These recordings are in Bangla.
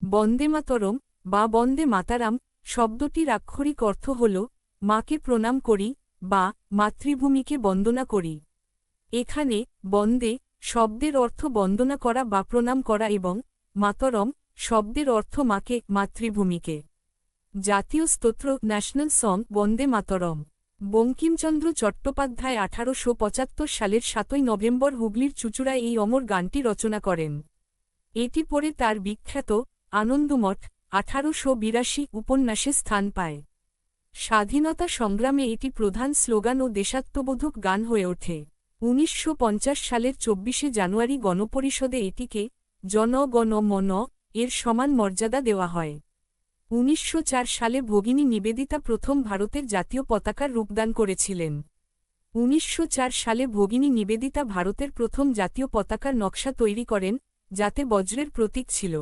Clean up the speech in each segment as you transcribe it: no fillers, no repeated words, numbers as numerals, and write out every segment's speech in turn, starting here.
বন্দে মাতরম বা বন্দে মাতারাম শব্দটির আক্ষরিক অর্থ হল মাকে প্রণাম করি বা মাতৃভূমিকে বন্দনা করি। এখানে বন্দে শব্দের অর্থ বন্দনা করা বা প্রণাম করা এবং মাতরম শব্দের অর্থ মাকে মাতৃভূমিকে। জাতীয় স্তোত্র ন্যাশনাল সং বন্দে মাতরম। বঙ্কিমচন্দ্র চট্টোপাধ্যায় 1875 সালের 7 নভেম্বর হুগলির চুঁচুড়ায় এই অমর গানটি রচনা করেন। এটি পরে তার বিখ্যাত আনন্দমঠ 1882 উপন্যাসে স্থান পায়। স্বাধীনতা সংগ্রামে এটি প্রধান স্লোগান ও দেশাত্মবোধক গান হয়ে ওঠে। 1950 সালের 24শে জানুয়ারি গণপরিষদে এটিকে জন গণ মন এর সমান মর্যাদা দেওয়া হয়। 1904 সালে ভগিনী নিবেদিতা প্রথম ভারতের জাতীয় পতাকার রূপদান করেছিলেন। 1904 সালে ভগিনী নিবেদিতা ভারতের প্রথম জাতীয় পতাকার নকশা তৈরি করেন, যাতে বজ্রের প্রতীক ছিল।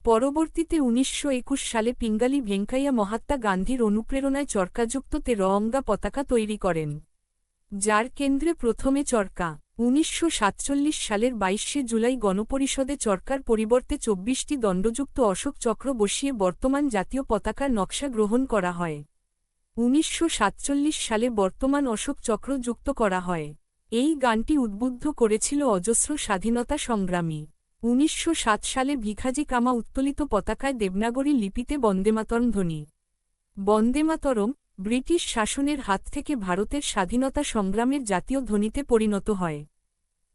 পরবর্তীতে 1921 সালে পিঙ্গালি ভেঙ্কাইয়া মহাত্মা গান্ধীর অনুপ্রেরণায় চরকাযুক্ত তেরঙ্গা পতাকা তৈরি করেন, যার কেন্দ্রে প্রথমে চরকা। 1947 সালের 22শে জুলাই গণপরিষদে চরকার পরিবর্তে 24টি দণ্ডযুক্ত অশোক চক্র বসিয়ে বর্তমান জাতীয় পতাকার নকশা গ্রহণ করা হয়। 1947 সালে বর্তমান অশোক চক্র যুক্ত করা হয়। এই গানটি উদ্বুদ্ধ করেছিল অজস্র স্বাধীনতা সংগ্রামী। 1907 সালে ভিখাজি কামা উত্তোলিত পতাকায় দেবনাগরী লিপিতে বন্দেমাতরম ধ্বনি। বন্দেমাতরম ব্রিটিশ শাসনের হাত থেকে ভারতের স্বাধীনতা সংগ্রামের জাতীয় ধ্বনিতে পরিণত হয়।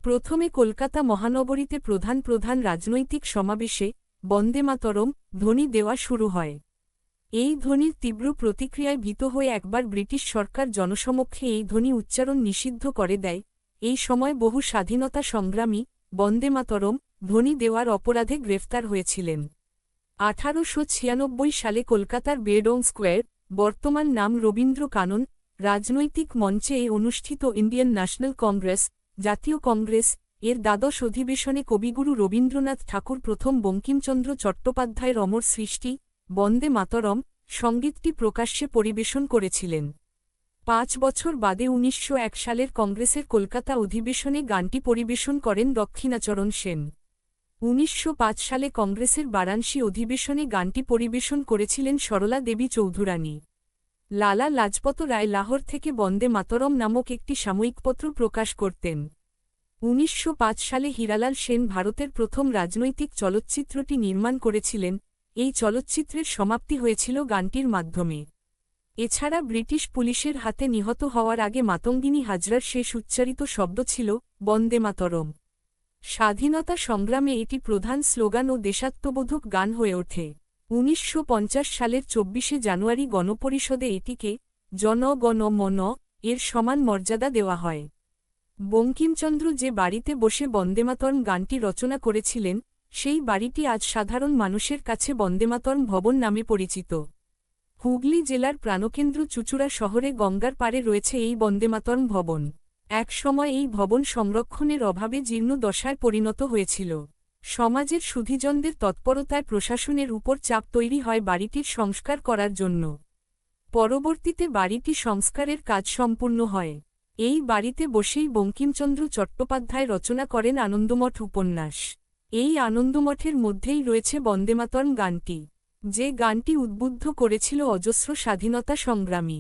প্রথমে কলকাতা মহানগরীতে প্রধান প্রধান রাজনৈতিক সমাবেশে বন্দেমাতরম ধ্বনি দেওয়া শুরু হয়। এই ধ্বনির তীব্র প্রতিক্রিয়ায় ভীত হয়ে একবার ব্রিটিশ সরকার জনসমক্ষে এই ধ্বনি উচ্চারণ নিষিদ্ধ করে দেয়। এই সময় বহু স্বাধীনতা সংগ্রামী বন্দেমাতরম ধ্বনি দেওয়ার অপরাধে গ্রেফতার হয়েছিলেন। 1896 সালে কলকাতার বেডং স্কোয়ার, বর্তমান নাম রবীন্দ্র কানন, রাজনৈতিক মঞ্চে অনুষ্ঠিত ইন্ডিয়ান ন্যাশনাল কংগ্রেস জাতীয় কংগ্রেস এর দ্বাদশ অধিবেশনে কবিগুরু রবীন্দ্রনাথ ঠাকুর প্রথম বঙ্কিমচন্দ্র চট্টোপাধ্যায়ের অমর সৃষ্টি বন্দে মাতরম সঙ্গীতটি প্রকাশ্যে পরিবেশন করেছিলেন। 5 বছর বাদে 1901 সালের কংগ্রেসের কলকাতা অধিবেশনে গানটি পরিবেশন করেন দক্ষিণাচরণ সেন। 1905 সালে কংগ্রেসের বারাণসী অধিবেশনে গানটি পরিবেশন করেছিলেন সরলা দেবী চৌধুরানী। লালা লাজপত রায় লাহোর থেকে বন্দে মাতরম নামক একটি সাময়িকপত্র প্রকাশ করতেন। 1905 সালে হীরালাল সেন ভারতের প্রথম রাজনৈতিক চলচ্চিত্রটি নির্মাণ করেছিলেন। এই চলচ্চিত্রের সমাপ্তি হয়েছিল গানটির মাধ্যমে। এছাড়া ব্রিটিশ পুলিশের হাতে নিহত হওয়ার আগে মাতঙ্গিনী হাজরার শেষ উচ্চারিত শব্দ ছিল বন্দে মাতরম। স্বাধীনতা সংগ্রামে এটি প্রধান স্লোগান ও দেশাত্মবোধক গান হয়ে ওঠে। 1950 সালের 24শে জানুয়ারি গণপরিষদে এটিকে জন গণ মন এর সমান মর্যাদা দেওয়া হয়। বঙ্কিমচন্দ্র যে বাড়িতে বসে বন্দেমাতরম গানটি রচনা করেছিলেন, সেই বাড়িটি আজ সাধারণ মানুষের কাছে বন্দেমাতরম ভবন নামে পরিচিত। হুগলি জেলার প্রাণকেন্দ্র চুঁচুড়া শহরে গঙ্গার পাড়ে রয়েছে এই বন্দেমাতরম ভবন। এক সময় এই ভবন সংরক্ষণের অভাবে জীর্ণ দশায় পরিণত হয়েছিল। সমাজের সুধীজনদের তৎপরতায় প্রশাসনের উপর চাপ তৈরি হয় বাড়িটির সংস্কার করার জন্য। পরবর্তীতে বাড়িটি সংস্কারের কাজ সম্পূর্ণ হয়। এই বাড়িতে বসেই বঙ্কিমচন্দ্র চট্টোপাধ্যায় রচনা করেন আনন্দমঠ উপন্যাস। এই আনন্দমঠের মধ্যেই রয়েছে বন্দেমাতরম গানটি, যে গানটি উদ্বুদ্ধ করেছিল অজস্র স্বাধীনতা সংগ্রামী।